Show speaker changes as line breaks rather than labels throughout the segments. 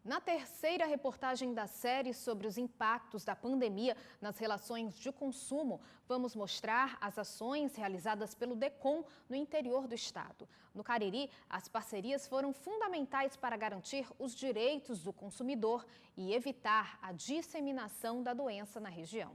Na terceira reportagem da série sobre os impactos da pandemia nas relações de consumo, vamos mostrar as ações realizadas pelo DECOM no interior do estado. No Cariri, as parcerias foram fundamentais para garantir os direitos do consumidor e evitar a disseminação da doença na região.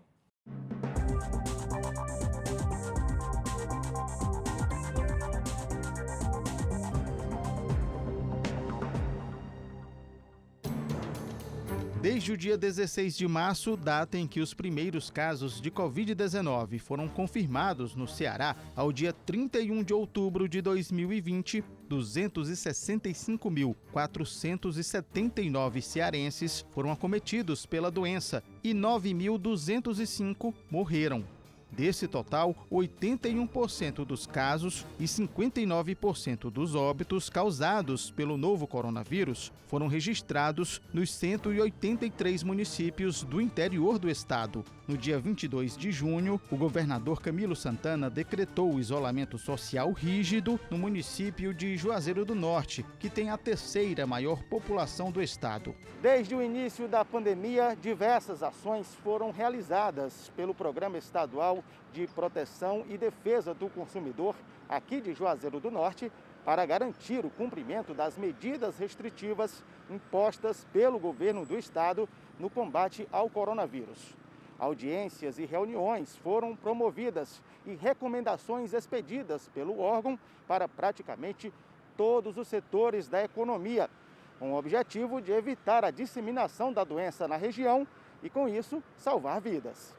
Desde o dia 16 de março, data em que os primeiros casos de Covid-19 foram confirmados no Ceará, ao dia 31 de outubro de 2020, 265.479 cearenses foram acometidos pela doença e 9.205 morreram. Desse total, 81% dos casos e 59% dos óbitos causados pelo novo coronavírus foram registrados nos 183 municípios do interior do estado. No dia 22 de junho, o governador Camilo Santana decretou o isolamento social rígido no município de Juazeiro do Norte, que tem a terceira maior população do estado.
Desde o início da pandemia, diversas ações foram realizadas pelo Programa Estadual de Proteção e Defesa do Consumidor, aqui de Juazeiro do Norte, para garantir o cumprimento das medidas restritivas impostas pelo governo do estado no combate ao coronavírus. Audiências e reuniões foram promovidas e recomendações expedidas pelo órgão para praticamente todos os setores da economia, com o objetivo de evitar a disseminação da doença na região e, com isso, salvar vidas.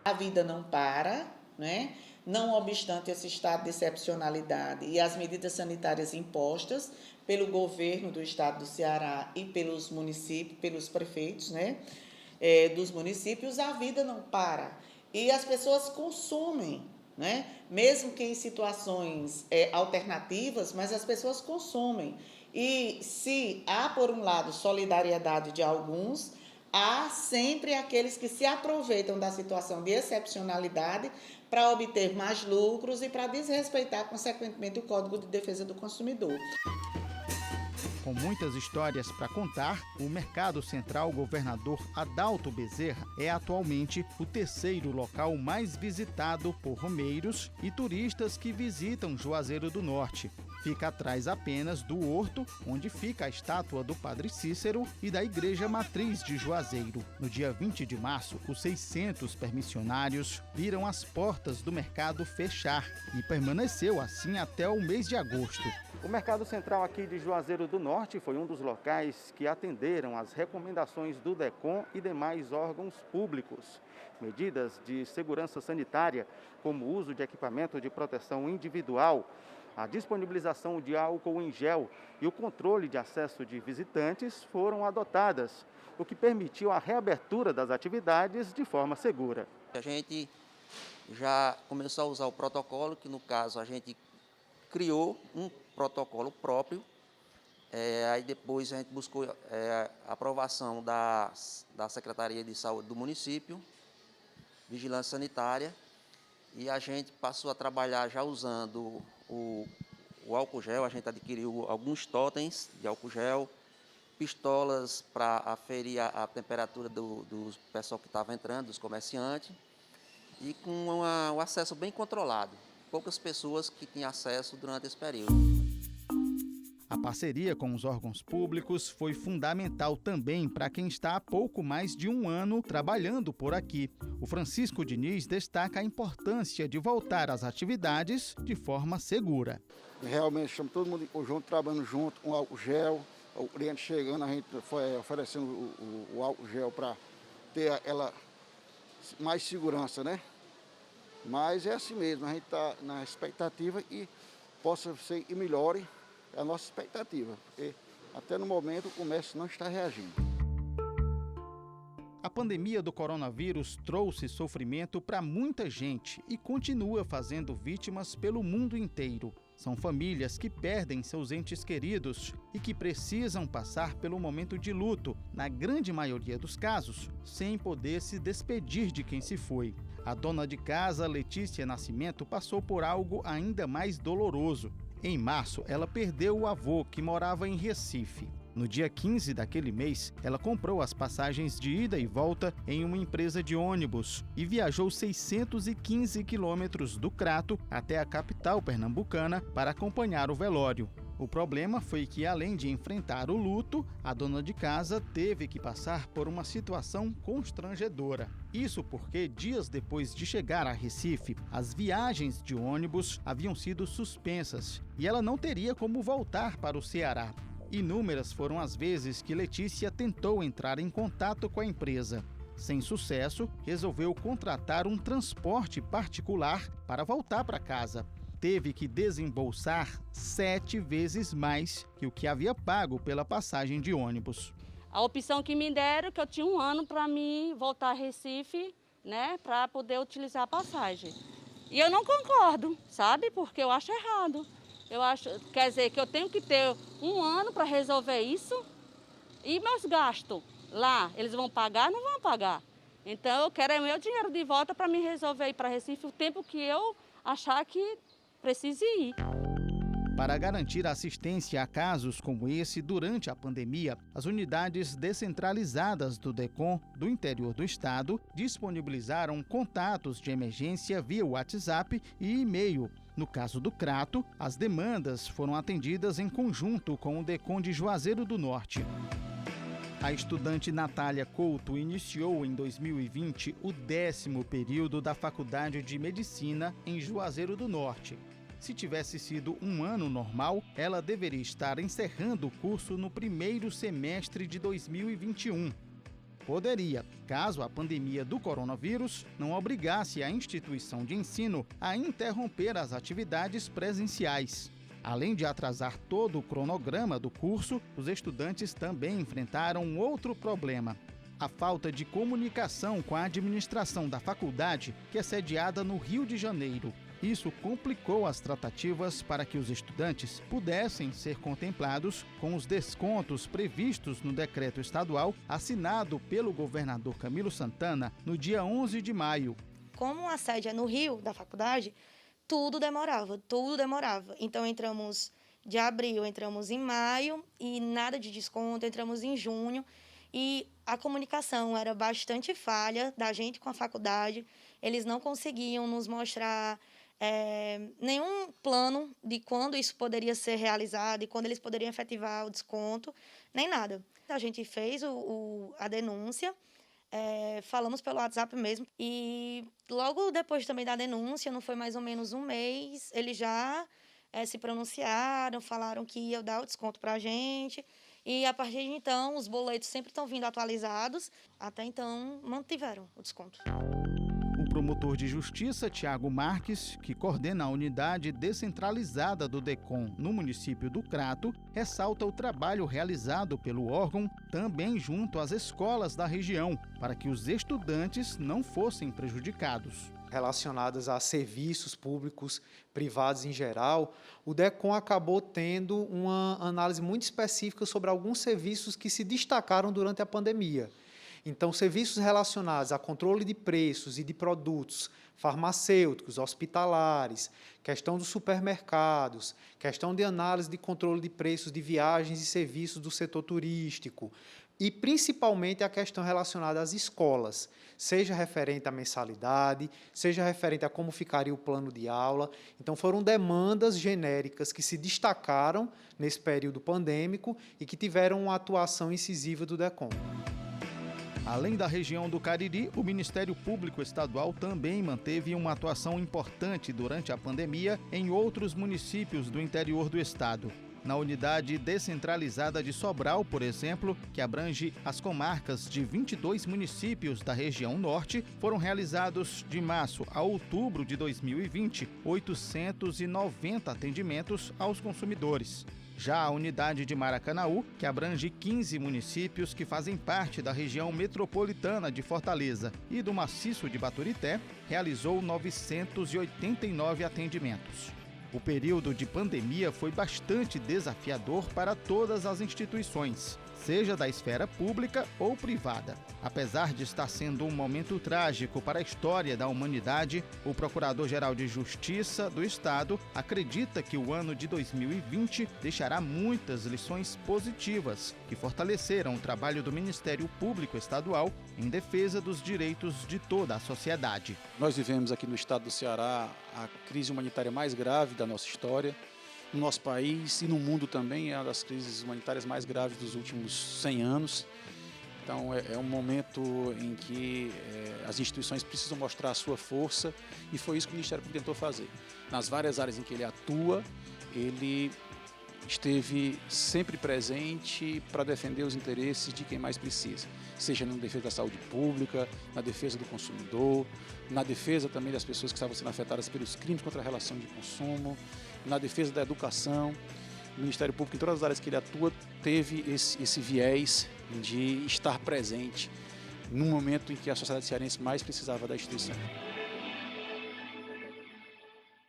A vida não para, né? Não obstante esse estado de excepcionalidade e as medidas sanitárias impostas pelo governo do estado do Ceará e pelos municípios, pelos prefeitos, né? Dos municípios, a vida não para. E as pessoas consomem, né? Mesmo que em situações alternativas, mas as pessoas consomem. E se há, por um lado, solidariedade de alguns, há sempre aqueles que se aproveitam da situação de excepcionalidade para obter mais lucros e para desrespeitar, consequentemente, o Código de Defesa do Consumidor.
Com muitas histórias para contar, o Mercado Central Governador Adalto Bezerra é atualmente o terceiro local mais visitado por romeiros e turistas que visitam Juazeiro do Norte. Fica atrás apenas do Horto, onde fica a estátua do Padre Cícero, e da Igreja Matriz de Juazeiro. No dia 20 de março, os 600 permissionários viram as portas do mercado fechar e permaneceu assim até o mês de agosto.
O Mercado Central aqui de Juazeiro do Norte foi um dos locais que atenderam às recomendações do DECOM e demais órgãos públicos. Medidas de segurança sanitária, como o uso de equipamento de proteção individual, a disponibilização de álcool em gel e o controle de acesso de visitantes foram adotadas, o que permitiu a reabertura das atividades de forma segura.
A gente já começou a usar o protocolo, que no caso a gente criou um protocolo próprio, aí depois a gente buscou a aprovação da Secretaria de Saúde do município, Vigilância Sanitária, e a gente passou a trabalhar já usando o álcool gel. A gente adquiriu alguns totens de álcool gel, pistolas para aferir a temperatura do pessoal que estava entrando, dos comerciantes, e com o acesso bem controlado. Poucas pessoas que tinham acesso durante esse período.
A parceria com os órgãos públicos foi fundamental também para quem está há pouco mais de um ano trabalhando por aqui. O Francisco Diniz destaca a importância de voltar às atividades de forma segura.
Realmente estamos todo mundo junto, trabalhando junto, com álcool gel. O cliente chegando, a gente foi oferecendo o álcool gel para ter ela mais segurança, né? Mas é assim mesmo, a gente está na expectativa e possa ser e melhore a nossa expectativa, porque até no momento o comércio não está reagindo.
A pandemia do coronavírus trouxe sofrimento para muita gente e continua fazendo vítimas pelo mundo inteiro. São famílias que perdem seus entes queridos e que precisam passar pelo momento de luto, na grande maioria dos casos, sem poder se despedir de quem se foi. A dona de casa, Letícia Nascimento, passou por algo ainda mais doloroso. Em março, ela perdeu o avô, que morava em Recife. No dia 15 daquele mês, ela comprou as passagens de ida e volta em uma empresa de ônibus e viajou 615 quilômetros do Crato até a capital pernambucana para acompanhar o velório. O problema foi que, além de enfrentar o luto, a dona de casa teve que passar por uma situação constrangedora. Isso porque, dias depois de chegar a Recife, as viagens de ônibus haviam sido suspensas e ela não teria como voltar para o Ceará. Inúmeras foram as vezes que Letícia tentou entrar em contato com a empresa. Sem sucesso, resolveu contratar um transporte particular para voltar para casa. Teve que desembolsar 7 vezes mais que o que havia pago pela passagem de ônibus.
A opção que me deram, que eu tinha 1 ano para mim voltar a Recife, né, para poder utilizar a passagem. E eu não concordo, sabe, porque eu acho errado. Eu acho, quer dizer, que eu tenho que ter 1 ano para resolver isso e meus gastos lá, eles vão pagar? Não vão pagar. Então eu quero o meu dinheiro de volta para me resolver ir para Recife o tempo que eu achar que precise ir.
Para garantir assistência a casos como esse durante a pandemia, as unidades descentralizadas do DECOM do interior do estado disponibilizaram contatos de emergência via WhatsApp e e-mail. No caso do Crato, as demandas foram atendidas em conjunto com o DECOM de Juazeiro do Norte. A estudante Natália Couto iniciou em 2020 o 10º período da Faculdade de Medicina em Juazeiro do Norte. Se tivesse sido um ano normal, ela deveria estar encerrando o curso no primeiro semestre de 2021. Poderia, caso a pandemia do coronavírus não obrigasse a instituição de ensino a interromper as atividades presenciais. Além de atrasar todo o cronograma do curso, os estudantes também enfrentaram outro problema: a falta de comunicação com a administração da faculdade, que é sediada no Rio de Janeiro. Isso complicou as tratativas para que os estudantes pudessem ser contemplados com os descontos previstos no decreto estadual assinado pelo governador Camilo Santana no dia 11 de maio.
Como a sede é no Rio da faculdade, tudo demorava. Então entramos de abril, entramos em maio e nada de desconto, entramos em junho e a comunicação era bastante falha da gente com a faculdade. Eles não conseguiam nos mostrar nenhum plano de quando isso poderia ser realizado e quando eles poderiam efetivar o desconto, nem nada. A gente fez a denúncia, falamos pelo WhatsApp mesmo e logo depois também da denúncia, não foi mais ou menos um mês, eles já se pronunciaram, falaram que ia dar o desconto para a gente e a partir de então os boletos sempre estão vindo atualizados, até então mantiveram o desconto.
O promotor de justiça, Tiago Marques, que coordena a unidade descentralizada do DECOM no município do Crato, ressalta o trabalho realizado pelo órgão também junto às escolas da região, para que os estudantes não fossem prejudicados.
Relacionadas a serviços públicos, privados em geral, o DECOM acabou tendo uma análise muito específica sobre alguns serviços que se destacaram durante a pandemia. Então, serviços relacionados a controle de preços e de produtos farmacêuticos, hospitalares, questão dos supermercados, questão de análise de controle de preços de viagens e serviços do setor turístico e, principalmente, a questão relacionada às escolas, seja referente à mensalidade, seja referente a como ficaria o plano de aula. Então, foram demandas genéricas que se destacaram nesse período pandêmico e que tiveram uma atuação incisiva do DECOM.
Além da região do Cariri, o Ministério Público Estadual também manteve uma atuação importante durante a pandemia em outros municípios do interior do estado. Na unidade descentralizada de Sobral, por exemplo, que abrange as comarcas de 22 municípios da região norte, foram realizados de março a outubro de 2020 890 atendimentos aos consumidores. Já a unidade de Maracanaú, que abrange 15 municípios que fazem parte da região metropolitana de Fortaleza e do maciço de Baturité, realizou 989 atendimentos. O período de pandemia foi bastante desafiador para todas as instituições. seja da esfera pública ou privada. Apesar de estar sendo um momento trágico para a história da humanidade, o Procurador-Geral de Justiça do Estado acredita que o ano de 2020 deixará muitas lições positivas que fortaleceram o trabalho do Ministério Público Estadual em defesa dos direitos de toda a sociedade.
Nós vivemos aqui no estado do Ceará a crise humanitária mais grave da nossa história. No nosso país e no mundo também é uma das crises humanitárias mais graves dos últimos 100 anos. Então é um momento em que as instituições precisam mostrar a sua força e foi isso que o Ministério Público tentou fazer. Nas várias áreas em que ele atua, ele esteve sempre presente para defender os interesses de quem mais precisa, seja na defesa da saúde pública, na defesa do consumidor, na defesa também das pessoas que estavam sendo afetadas pelos crimes contra a relação de consumo, na defesa da educação. O Ministério Público, em todas as áreas que ele atua, teve esse viés de estar presente no momento em que a sociedade cearense mais precisava da instituição.